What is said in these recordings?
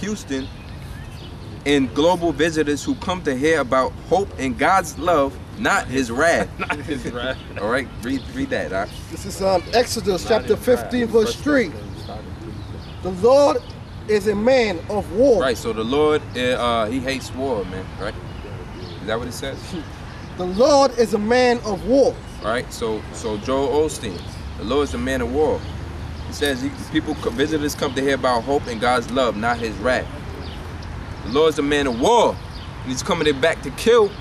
Houston and global visitors who come to hear about hope and God's love, not his wrath. Not his wrath. All right, read that. All right? This is Exodus chapter 15, verse 3. The Lord is a man of war. Right, so the Lord, he hates war, man, right? Is that what it says? The Lord is a man of war. All right, so Joel Osteen, the Lord is a man of war. He says visitors come to hear about hope and God's love, not his wrath. The Lord's a man of war, and he's coming back to kill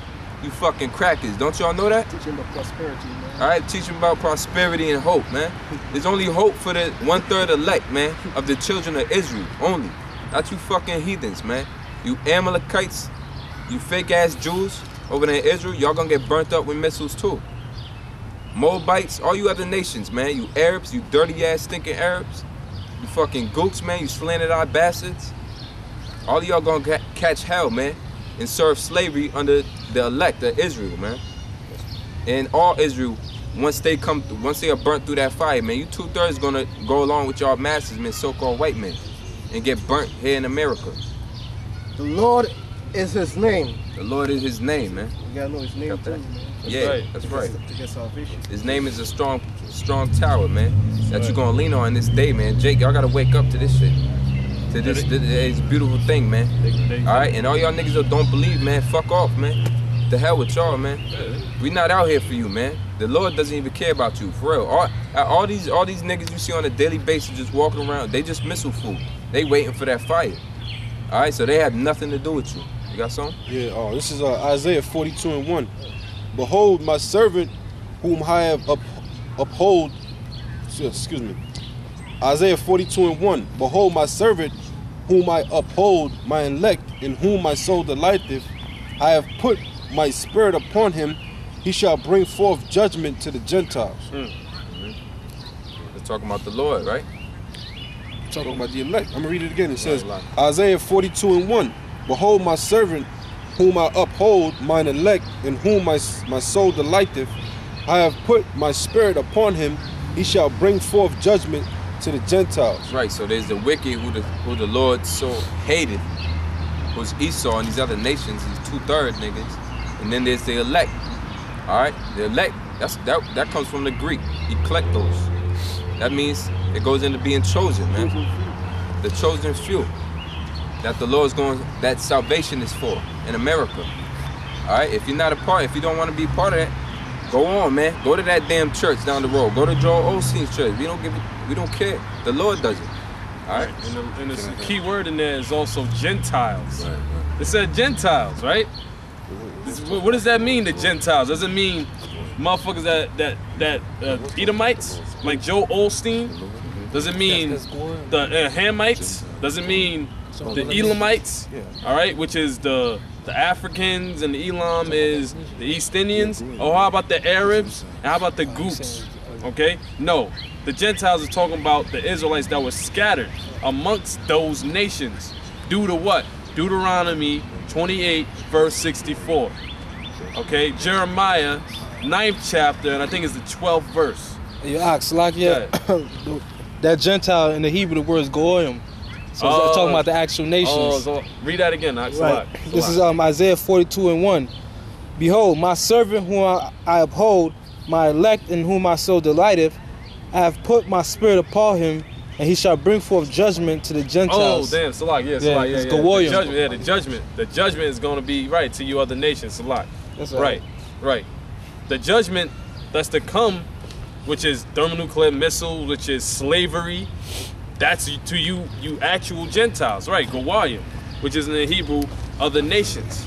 you fucking crackers. Don't y'all know that? Teaching about prosperity, man. All right, teaching about prosperity and hope, man. There's only hope for the 1/3 elect, man, of the children of Israel, only. Not you fucking heathens, man. You Amalekites, you fake ass Jews over there in Israel, y'all gonna get burnt up with missiles too. Moabites, all you other nations, man. You Arabs, you dirty ass stinking Arabs. You fucking gooks, man. You slanted eyed bastards. All of y'all gonna catch hell, man, and serve slavery under the elect of Israel, man. And all Israel, once they are burnt through that fire, man, you 2/3 gonna go along with y'all masters, man, so-called white men, and get burnt here in America. The Lord is his name. The Lord is his name, man. You gotta know his name too, man. That's right. To get salvation. His name is a strong tower, man, that you're gonna lean on this day, man. Jake, y'all gotta wake up to this shit. To this beautiful thing, man. All right, and all y'all niggas that don't believe, man, fuck off, man. The hell with y'all, man. We not out here for you, man. The Lord doesn't even care about you, for real. All these niggas you see on a daily basis just walking around, they just missile food. They waiting for that fire. All right, so they have nothing to do with you. You got something? Yeah. This is Isaiah 42:1. Behold, my servant, whom I have uphold. Excuse me. Isaiah 42:1. Behold, my servant, whom I uphold, my elect, in whom my soul delighteth. I have put my spirit upon him. He shall bring forth judgment to the Gentiles. They're talking about the Lord, right? Talking about the elect. I'm gonna read it again. It says, Isaiah 42:1. Behold, my servant, whom I uphold, mine elect, in whom my soul delighteth. I have put my spirit upon him. He shall bring forth judgment to the Gentiles. Right, so there's the wicked who the Lord so hated, who's Esau and these other nations, these 2/3 niggas, and then there's the elect. All right, the elect, that comes from the Greek, eklektos. That means it goes into being chosen, man. The chosen few. That the Lord's that salvation is for in America. All right, if you're not a part, if you don't want to be a part of that, go on, man. Go to that damn church down the road. Go to Joel Osteen's church. We don't care. The Lord does it. All right. And the key word in there is also Gentiles. Right. It said Gentiles, right? What does that mean, the Gentiles? Does it mean motherfuckers that Edomites, like Joel Osteen? Does it mean the Hamites? Does it mean the Elamites? All right, which is the Africans, and the Elam is the East Indians. Oh, how about the Arabs? And how about the Gooks? Okay, no. The Gentiles are talking about the Israelites that were scattered amongst those nations. Due to what? Deuteronomy 28, verse 64. Okay, Jeremiah 9th chapter, and I think it's the 12th verse. You ask, like, that Gentile in the Hebrew, the word is goyim. So it's talking about the actual nations. So read that again, Ox. Right. This is Isaiah 42:1. Behold, my servant whom I uphold, my elect in whom my soul delighteth. I have put my spirit upon him, and he shall bring forth judgment to the Gentiles. Oh, damn, Salak, yeah. The judgment. The judgment is going to be right to you other nations, Salak. That's right. The judgment that's to come, which is thermonuclear missiles, which is slavery, that's to you actual Gentiles, right? Gawayim, which is in the Hebrew, other nations.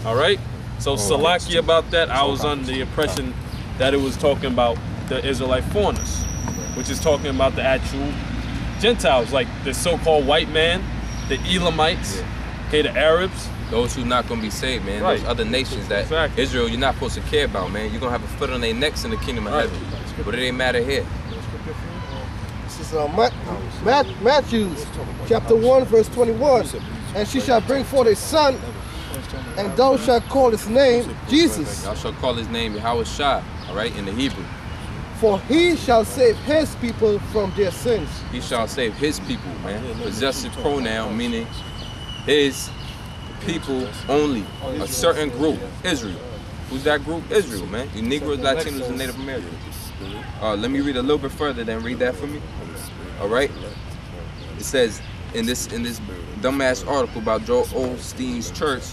All right? So Salaki about that, I was under the impression that it was talking about the Israelite foreigners, which is talking about the actual Gentiles, like the so-called white man, the Elamites, okay, the Arabs. Those who not going to be saved, man. Those other nations that Israel you're not supposed to care about, man. You're going to have a foot on their necks in the kingdom of heaven. But it ain't matter here. This is Matthew chapter 1, verse 21. And she shall bring forth a son, and thou shalt call his name Jesus. Thou shalt call his name Yahweh Shah, all right, in the Hebrew. For he shall save his people from their sins. He shall save his people, man. Possessive pronoun, meaning is people only, a certain group, Israel. Who's that group? Israel, man. You Negroes, Latinos, and Native Americans. Let me read a little bit further, then read that for me. All right. It says in this dumbass article about Joel Osteen's church.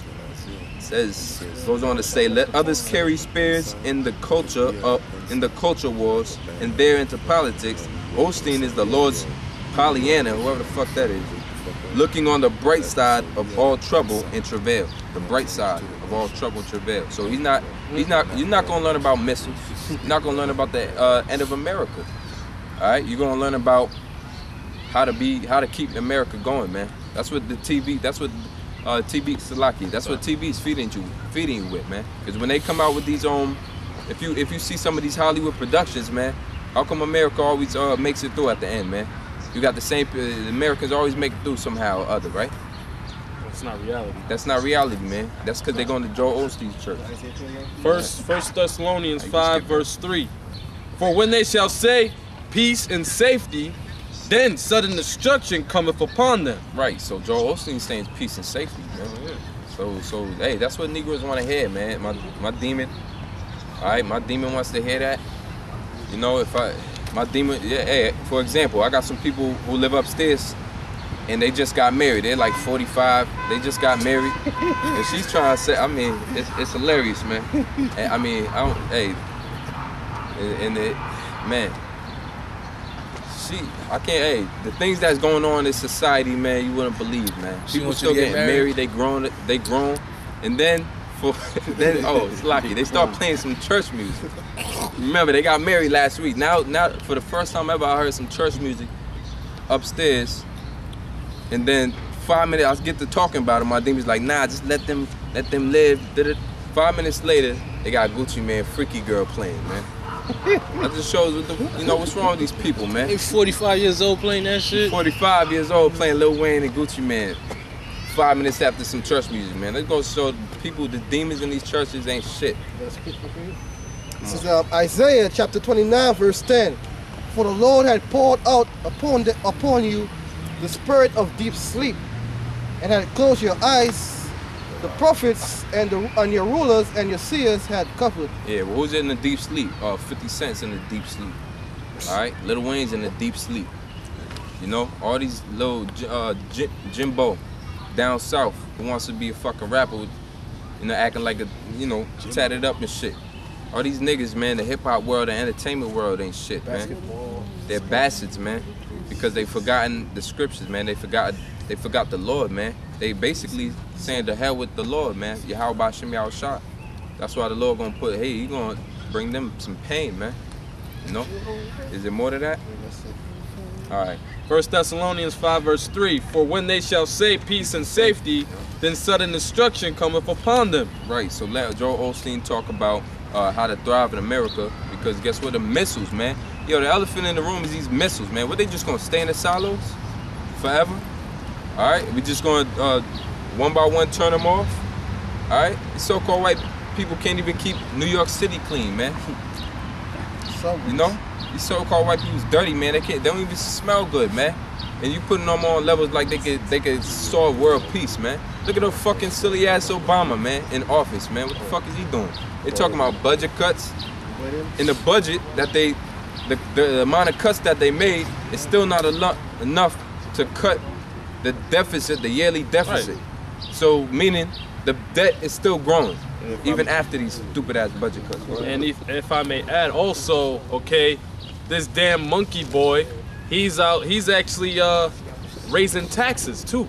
Goes on to say, let others carry spears in the culture wars and there into politics. Osteen is the Lord's Pollyanna, whoever the fuck that is, looking on the bright side of all trouble and travail. The bright side of all trouble and travail. So you're not gonna learn about missiles. You're not gonna learn about the end of America. All right, you're gonna learn about how to keep America going, man. That's what the TV. That's what TV Salaki. That's what TV is feeding you with, man. Because when they come out with these if you see some of these Hollywood productions, man, how come America always makes it through at the end, man? You got the same. Americans always make it through somehow or other, right? That's not reality. That's not reality, man. That's because they're going to Joel Osteen's church. First Thessalonians 5 verse 3. For when they shall say peace and safety, then sudden destruction cometh upon them. Right. So Joel Osteen's saying peace and safety, man. So hey, that's what Negroes want to hear, man. My demon. All right, my demon wants to hear that. You know, hey, for example, I got some people who live upstairs and they just got married. They're like 45, they just got married. And she's trying to say, I mean, it's hilarious, man. And, I mean, man, I can't, hey, the things that's going on in society, man, you wouldn't believe, man. People still getting married, they grown, and then, it's lucky. They start playing some church music. Remember, they got married last week. Now, for the first time ever, I heard some church music upstairs. And then 5 minutes, I get to talking about it. My demon's like, nah, just let them live. 5 minutes later, they got Gucci Man, Freaky Girl playing, man. That just shows what's wrong with these people, man. They 45 years old playing that shit. 45 years old playing Lil Wayne and Gucci Man. 5 minutes after some church music, man. Let's go show people the demons in these churches ain't shit. This is Isaiah chapter 29 verse 10. For the Lord had poured out upon you the spirit of deep sleep, and had closed your eyes. The prophets and your rulers and your seers had covered. Yeah, well, who's in the deep sleep? 50 Cent's in the deep sleep. All right, Lil Wayne's in the deep sleep. You know, all these little Jimbo down south who wants to be a fucking rapper, with, acting like a, tatted up and shit. All these niggas, man, the hip hop world, the entertainment world ain't shit, man. Basketball. They're bastards, man, because they forgotten the scriptures, man. They forgot the Lord, man. They basically saying to hell with the Lord, man. Yahweh Bashim Yahushua. That's why the Lord gonna put, hey, he gonna bring them some pain, man. You know? Is there more to that? All right. 1 Thessalonians 5 verse 3. For when they shall say peace and safety, then sudden destruction cometh upon them. Right. So let Joel Osteen talk about how to thrive in America, because guess what? The missiles, man. Yo, the elephant in the room is these missiles, man. What, they just gonna stay in the silos forever? All right, we just gonna one by one turn them off. All right, these so-called white people can't even keep New York City clean, man. You know, these so-called white people's dirty, man. They don't even smell good, man. And you putting them on levels like they could solve world peace, man. Look at the fucking silly ass Obama, man, in office, man. What the fuck is he doing? They talking about budget cuts. In the budget that the amount of cuts that they made is still not enough to cut the deficit, the yearly deficit. Right. So meaning the debt is still growing, even after these stupid ass budget cuts. And if I may add also, okay, this damn monkey boy, he's actually raising taxes too.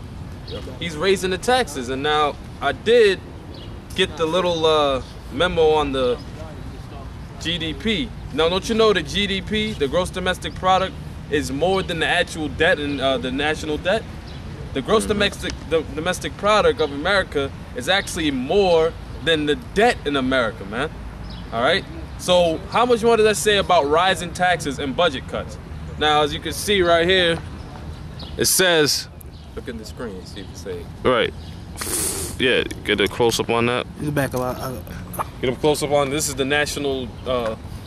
He's raising the taxes, and now I did get the little memo on the GDP. Now, don't you know the GDP, the gross domestic product, is more than the actual debt and the national debt? The gross domestic product of America is actually more than the debt in America, man. All right? So how much more does that say about rising taxes and budget cuts? Now, as you can see right here, it says... Look at the screen, see if it says. Right. Yeah, get a close-up on that. Get back a lot. Get a close-up on, this is the national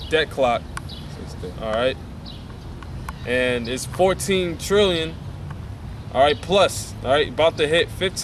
debt clock. All right. And it's 14 trillion. All right, plus, all right, about to hit 15.